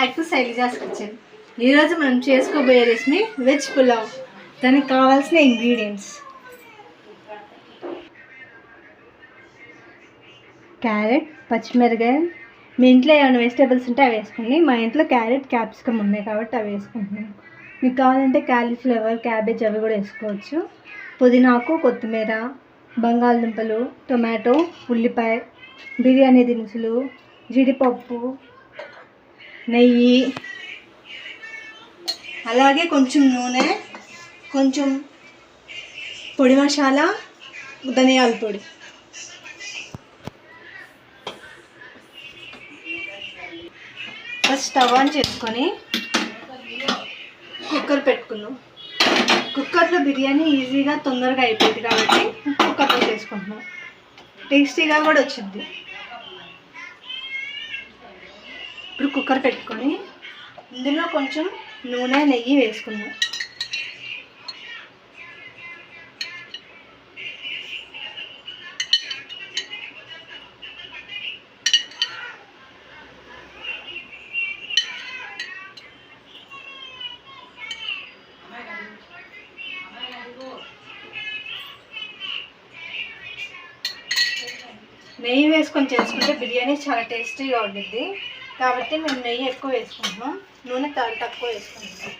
Back to Shailaja's kitchen. ఈరోజు మనం చేసుకోబోయే రెసిపీ వెజ్ పులావ్. దానికి కావాల్సిన ఇంగ్రీడియంట్స్: క్యారెట్, పచ్చిమిరకాయలు. మీ ఇంట్లో ఏమైనా వెజిటేబుల్స్ ఉంటే అవి వేసుకోండి. మా ఇంట్లో క్యారెట్, క్యాప్సికమ్ ఉన్నాయి కాబట్టి అవి వేసుకుంటున్నాను. మీకు కావాలంటే క్యాలీఫ్లవర్, క్యాబేజ్ అవి కూడా వేసుకోవచ్చు. పుదీనాకు, కొత్తిమీర, బంగాళదుంపలు, టొమాటో, ఉల్లిపాయ, బిర్యానీ దినుసులు, జీడిపప్పు, నెయ్యి, అలాగే కొంచెం నూనె, కొంచెం పొడి మసాలా, ధనియాల పొడి. ఫస్ట్ స్టవ్ ఆన్ చేసుకొని కుక్కర్ పెట్టుకున్నాం. కుక్కర్లో బిర్యానీ ఈజీగా తొందరగా అయిపోయింది కాబట్టి కుక్కర్లో చేసుకుంటున్నాం. టేస్టీగా కూడా వచ్చింది. ఇప్పుడు కుక్కర్ పెట్టుకొని ఇందులో కొంచెం నూనె, నెయ్యి వేసుకుందాం. నెయ్యి వేసుకొని చేసుకుంటే బిర్యానీ చాలా టేస్టీగా ఉంటుంది కాబట్టి మేము నెయ్యి ఎక్కువ వేసుకుంటున్నాం, నూనె తక్కువ వేసుకుంటున్నాం.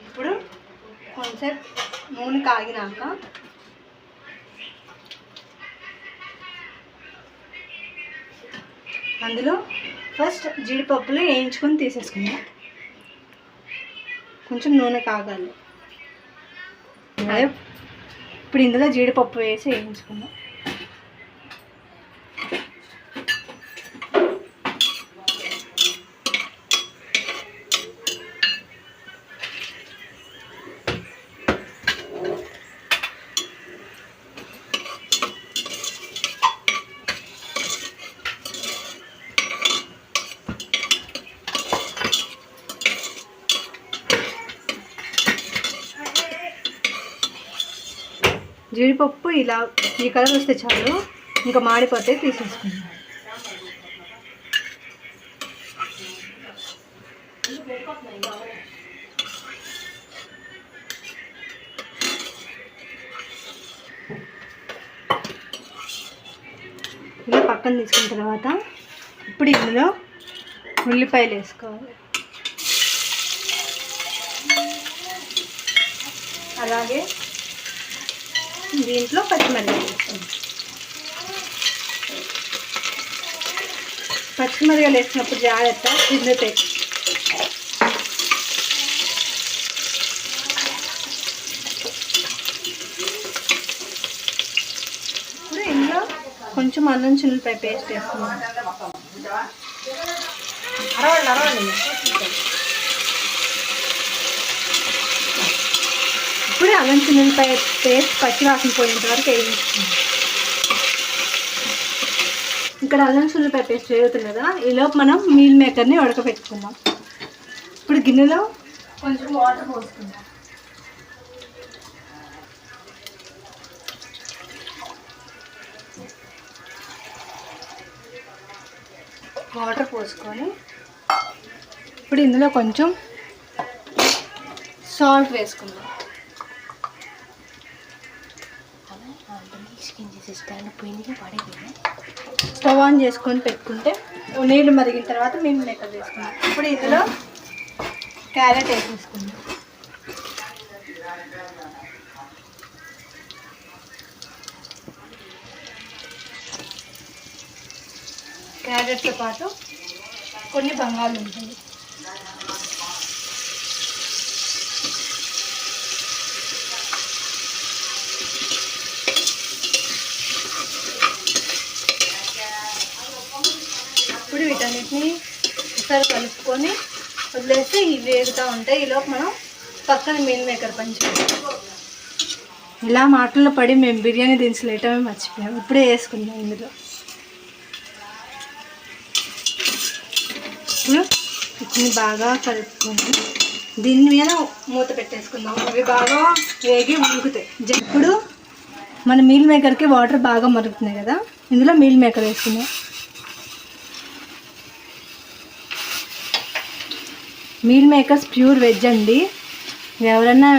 ఇప్పుడు కొంచెం నూనె కాగినాక అందులో ఫస్ట్ జీడిపప్పులు వేయించుకొని తీసేసుకుందాం. కొంచెం నూనె కాగాలి. ఇప్పుడు ఇందులో జీడిపప్పు వేసి వేయించుకుందాం. జీడిపప్పు ఇలా ఈ కలర్ వస్తే చాలు, ఇంకా మాడిపోతే తీసేసుకుందాం. ఇలా పక్కన తీసుకున్న తర్వాత ఇప్పుడు ఇందులో ఉల్లిపాయలు వేసుకోవాలి. అలాగే దీంట్లో పచ్చిమిరకాయలు వేసుకోండి. పచ్చిమిరకాయలు వేసినప్పుడు జాగ్రత్త, చిందుతాయి. ఇప్పుడు ఇందులో కొంచెం అల్లం చిన్నులపై పేస్ట్ వేసుకున్నాం. ఇప్పుడు అల్లం చిన్నులపై పేస్ట్ పచ్చివాసన పోయేంత వరకు వేయించుకుందాం. ఇక్కడ అల్లం చిన్నులపై పేస్ట్ వేగుతుంది కదా, ఈలోపు మనం మీల్ మేకర్ని ఉడకబెట్టుకుందాం. ఇప్పుడు గిన్నెలో కొంచెం వాటర్ పోసుకుందాం. వాటర్ పోసుకొని ఇప్పుడు ఇందులో కొంచెం సాల్ట్ వేసుకుందాం. స్టవ్ ఆన్ చేసుకొని పెట్టుకుంటే నీళ్ళు మరిగిన తర్వాత మేము మేకర్ వేసుకుందాం. ఇప్పుడు ఇందులో క్యారెట్ వేసేసుకుందాం. క్యారెట్తో పాటు కొన్ని బంగాళదుంపలు, ఇప్పుడు వీటన్నిటిని ఒకసారి కలుపుకొని వదిలేస్తే ఇవి వేగుతూ ఉంటాయి. ఈలోపు మనం పక్కన మీల్ మేకర్ పని చేయాలి. ఇలా మాటల్లో పడి మేము బిర్యానీ దినుసులు వేయటమే మర్చిపోయాం. ఇప్పుడే వేసుకుందాం. ఇందులో ఇప్పుడు వీటిని బాగా కలుపుకొని దీని మీద మూత పెట్టేసుకుందాం. అవి బాగా వేగి ఉడుకుతాయి. ఇప్పుడు మన మీల్ మేకర్కి వాటర్ బాగా మరుగుతున్నాయి కదా, ఇందులో మీల్ మేకర్ వేసుకుందాం. మీల్ మేకర్స్ ప్యూర్ వెజ్ అండి, ఎవరైనా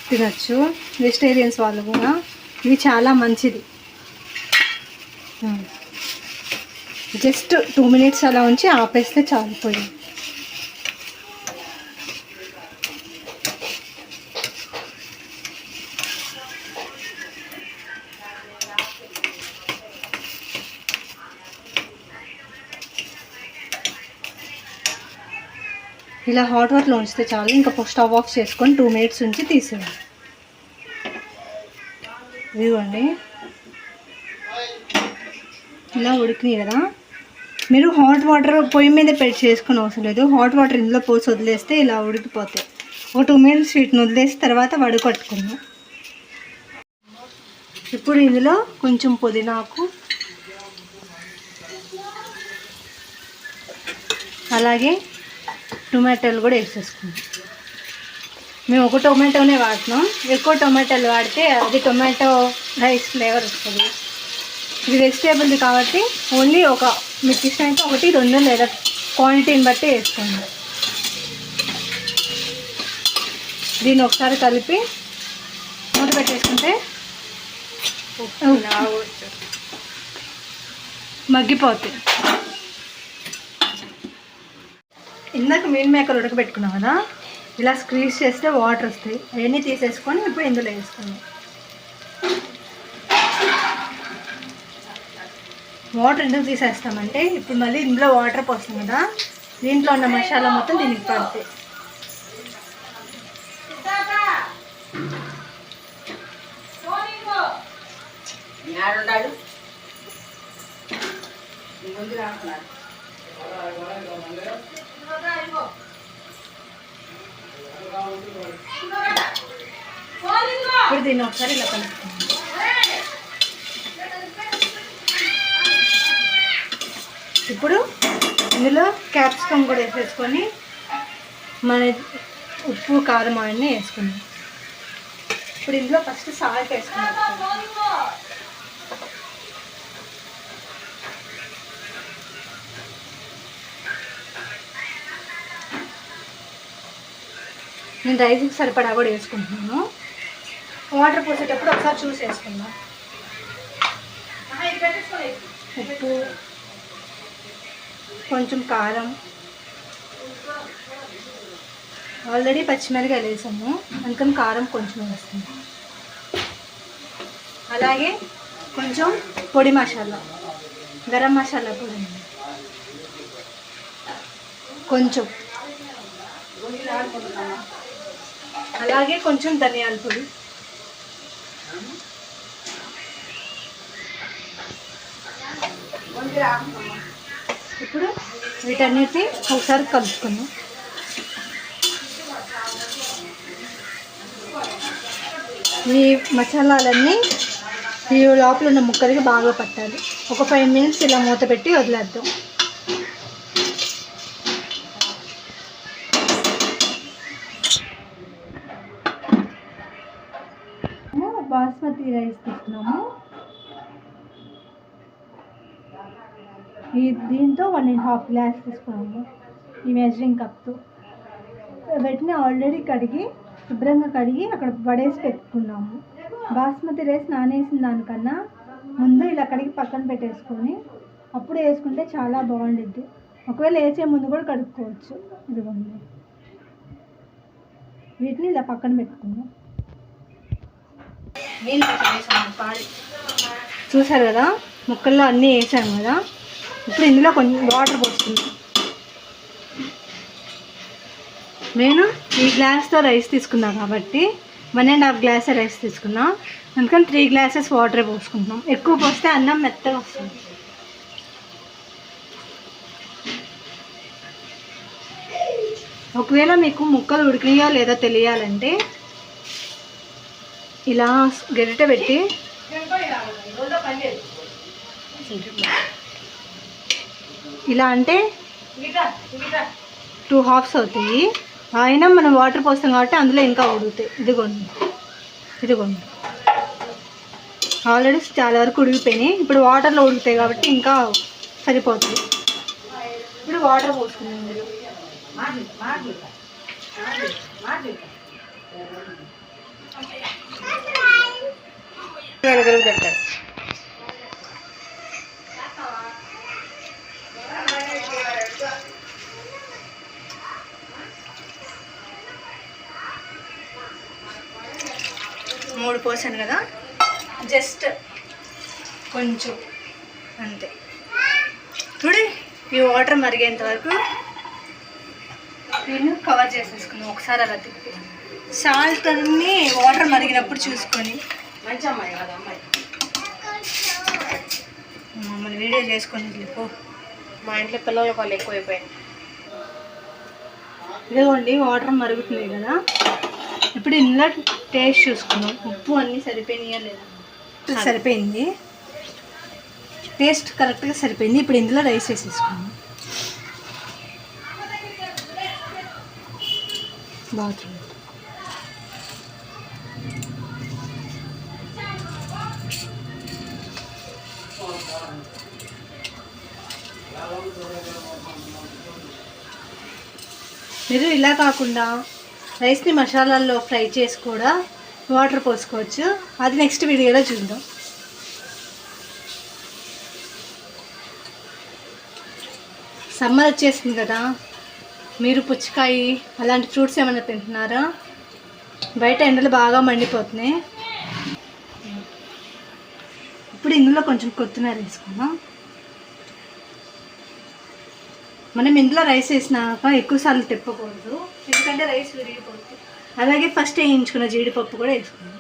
తినచ్చు, వెజిటేరియన్స్ వాళ్ళు కూడా. ఇవి చాలా మంచిది. జస్ట్ 2 minutes అలా ఉంచి ఆపేస్తే చాలిపోయింది. ఇలా హాట్ వాటర్లో ఉంచితే చాలు. ఇంకా స్టవ్ ఆఫ్ చేసుకొని 2 minutes ఉంచి తీసేయాలి. ఇదిగోండి ఇలా ఉడికినాయి కదా. మీరు హాట్ వాటర్ పొయ్యి మీద పెట్టి చేసుకుని అవసరం లేదు. హాట్ వాటర్ ఇందులో పోసి వదిలేస్తే ఇలా ఉడికిపోతాయి. ఒక 2 minutes వీటిని వదిలేసి తర్వాత వడకట్టుకుందాం. ఇప్పుడు ఇందులో కొంచెం పుదీనాకు, అలాగే టొమాటోలు కూడా వేసేసుకుందాం. మేము ఒక టొమాటోనే వాడుతున్నాం. ఎక్కువ టొమాటోలు వాడితే అది టొమాటో రైస్ ఫ్లేవర్ వస్తుంది. ఇది వెజిటేబుల్ది కాబట్టి ఓన్లీ మీకు ఇష్టమైతే 1, 2 లేదా క్వాంటిటీని బట్టి వేసుకోండి. దీన్ని ఒకసారి కలిపి మూత పెట్టేసుకుంటే మగ్గిపోతాయి. ఇందాక మీల్ మేకర్ ఉడకబెట్టుకున్నాం కదా, ఇలా స్క్వీజ్ చేస్తే వాటర్ వస్తాయి. అవన్నీ తీసేసుకొని ఇప్పుడు ఇందులో వేసుకున్నాం. వాటర్ ఎందుకు తీసేస్తామంటే ఇప్పుడు మళ్ళీ ఇందులో వాటర్ పోస్తాం కదా, దీంట్లో ఉన్న మసాలా మొత్తం దీనికి పడతాయి. ఇప్పుడు దీన్ని ఒకసారి ఇలా కలుపుకుందాం. ఇప్పుడు ఇందులో క్యాప్సికమ్ కూడా వేసేసుకొని మన ఉప్పు కారం అన్నీ వేసుకుందాం. ఇప్పుడు ఇందులో ఫస్ట్ సాల్ట్ వేసుకుందాం. నేను రైస్కి సరిపడా కూడా వేసుకుంటున్నాను. వాటర్ పోసేటప్పుడు ఒకసారి చూసి వేసుకుందాం. ఉప్పు, కొంచెం కారం, ఆల్రెడీ పచ్చిమిరపకాయలు వేసాము అందుకని కారం కొంచెం వేస్తాము. అలాగే కొంచెం పొడి మసాలా, గరం మసాలా పొడి కొంచెం, అలాగే కొంచెం ధనియాల పొడి, ఇప్పుడు వీటన్నిటిని ఒకసారి కలుపుకుందాం. ఈ మసాలాలన్నీ ఈ లోపల ఉన్న ముక్కలకి బాగా పట్టాలి. ఒక 5 minutes ఇలా మూత పెట్టి వదిలేద్దాం. బాస్మతి రైస్ తీసుకున్నాము. దీంతో 1.5 glass తీసుకున్నాము. ఈ మెజరింగ్ కప్తో వీటిని ఆల్రెడీ కడిగి శుభ్రంగా కడిగి అక్కడ పడేసి పెట్టుకున్నాము. బాస్మతి రైస్ నానేసిన దానికన్నా ముందు ఇలా కడిగి పక్కన పెట్టేసుకొని అప్పుడు వేసుకుంటే చాలా బాగుండిద్ది. ఒకవేళ వేసే ముందు కూడా కడుక్కోవచ్చు. ఇదిగోండి, వీటిని ఇలా పక్కన పెట్టుకుందాం. చూసారు కదా, ముక్కల్లో అన్నీ వేసాము కదా. ఇప్పుడు ఇందులో కొంచెం వాటర్ పోస్తున్నాం. నేను ఈ గ్లాస్తో రైస్ తీసుకున్నా కాబట్టి 1.5 glass రైస్ తీసుకున్నా, అందుకని 3 glasses వాటర్ పోసుకుంటున్నాం. ఎక్కువ పోస్తే అన్నం మెత్తగా వస్తుంది. ఒకవేళ మీకు ముక్కలు ఉడికినాయో లేదో తెలియాలంటే ఇలా గరిటె పెట్టి ఇలా అంటే 2 halves అవుతాయి. అయినా మనం వాటర్ పోస్తాం కాబట్టి అందులో ఇంకా ఉడుగుతాయి. ఇదిగోండి ఆల్రెడీ చాలా వరకు ఉడికిపోయినాయి. ఇప్పుడు వాటర్లో ఉడుకుతాయి కాబట్టి ఇంకా సరిపోతుంది. ఇప్పుడు వాటర్ పోసుకున్నాం. పెట్టారు 3 పోసాను కదా, జస్ట్ కొంచెం అంతే. ఇప్పుడు ఈ వాటర్ మరిగేంత వరకు నేను కవర్ చేసేసుకున్నాను. ఒకసారి అలా తిప్పి సాల్ట్ అన్నీ వాటర్ మరిగినప్పుడు చూసుకొని. మంచి అమ్మాయి కదా అమ్మాయి, మన వీడియో చేసుకొని వెళ్ళిపో. మా ఇంట్లో పిల్లల వాళ్ళు ఎక్కువైపోయాయి. ఇదిగోండి వాటర్ మరుగుతుంది కదా, ఇప్పుడు ఇందులో టేస్ట్ చూసుకున్నాం. ఉప్పు అన్నీ సరిపోయినాయా లేదా? సరిపోయింది, టేస్ట్ కరెక్ట్గా సరిపోయింది. ఇప్పుడు ఇందులో రైస్ వేసేసుకున్నాం. బాత్రూమ్ మీరు ఇలా కాకుండా రైస్ని మసాలాల్లో ఫ్రై చేసి కూడా వాటర్ పోసుకోవచ్చు. అది నెక్స్ట్ వీడియోలో చూద్దాం. సమ్మర్ వచ్చేసింది కదా, మీరు పుచ్చకాయ అలాంటి ఫ్రూట్స్ ఏమైనా తింటున్నారా? బయట ఎండలు బాగా మండిపోతున్నాయి. ఇప్పుడు ఇందులో కొంచెం కొత్తిమీర వేసుకుందాం. మనం ఇందులో రైస్ వేసినాక ఎక్కువసార్లు తిప్పకూడదు, ఎందుకంటే రైస్ విరిగిపోతుంది. అలాగే ఫస్ట్ వేయించుకున్న జీడిపప్పు కూడా వేసుకుందాం.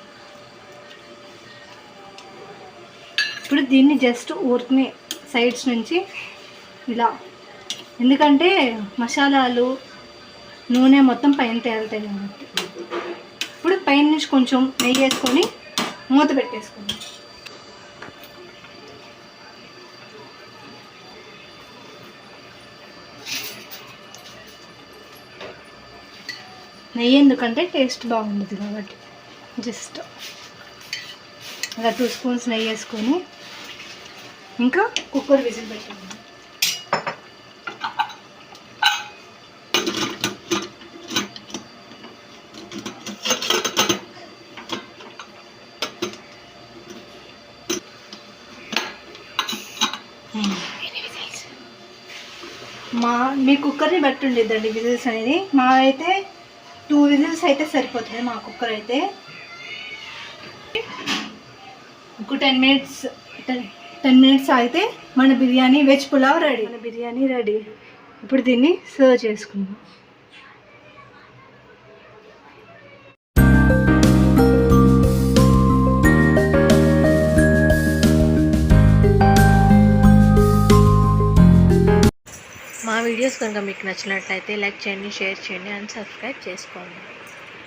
ఇప్పుడు దీన్ని జస్ట్ ఊరికనే సైడ్స్ నుంచి ఇలా, ఎందుకంటే మసాలాలు నూనె మొత్తం పైన తేలుతాయి కాబట్టి. ఇప్పుడు పైన నుంచి కొంచెం నెయ్యి వేసుకొని మూత పెట్టేసుకుందాం. నెయ్యి ఎందుకంటే టేస్ట్ బాగుంటుంది కాబట్టి జస్ట్ అలా 2 స్పూన్స్ నెయ్యి వేసుకొని ఇంకా కుక్కర్ విజిల్ పెట్టండి. మీ కుక్కర్ని బట్టి ఉండిద్దండి విజిల్స్ అనేది. మా అయితే 2 విజిల్స్ అయితే సరిపోతుంది మా కుక్కర్ అయితే. ఒక 10 మినిట్స్ అయితే మన బిర్యానీ వెజ్ పులావ్ రెడీ. ఇప్పుడు దీన్ని సర్వ్ చేసుకుందాం. మా వీడియోస్ కనుక మీకు నచ్చినట్లయితే లైక్ చేయండి, షేర్ చేయండి అండ్ సబ్స్క్రైబ్ చేసుకోండి.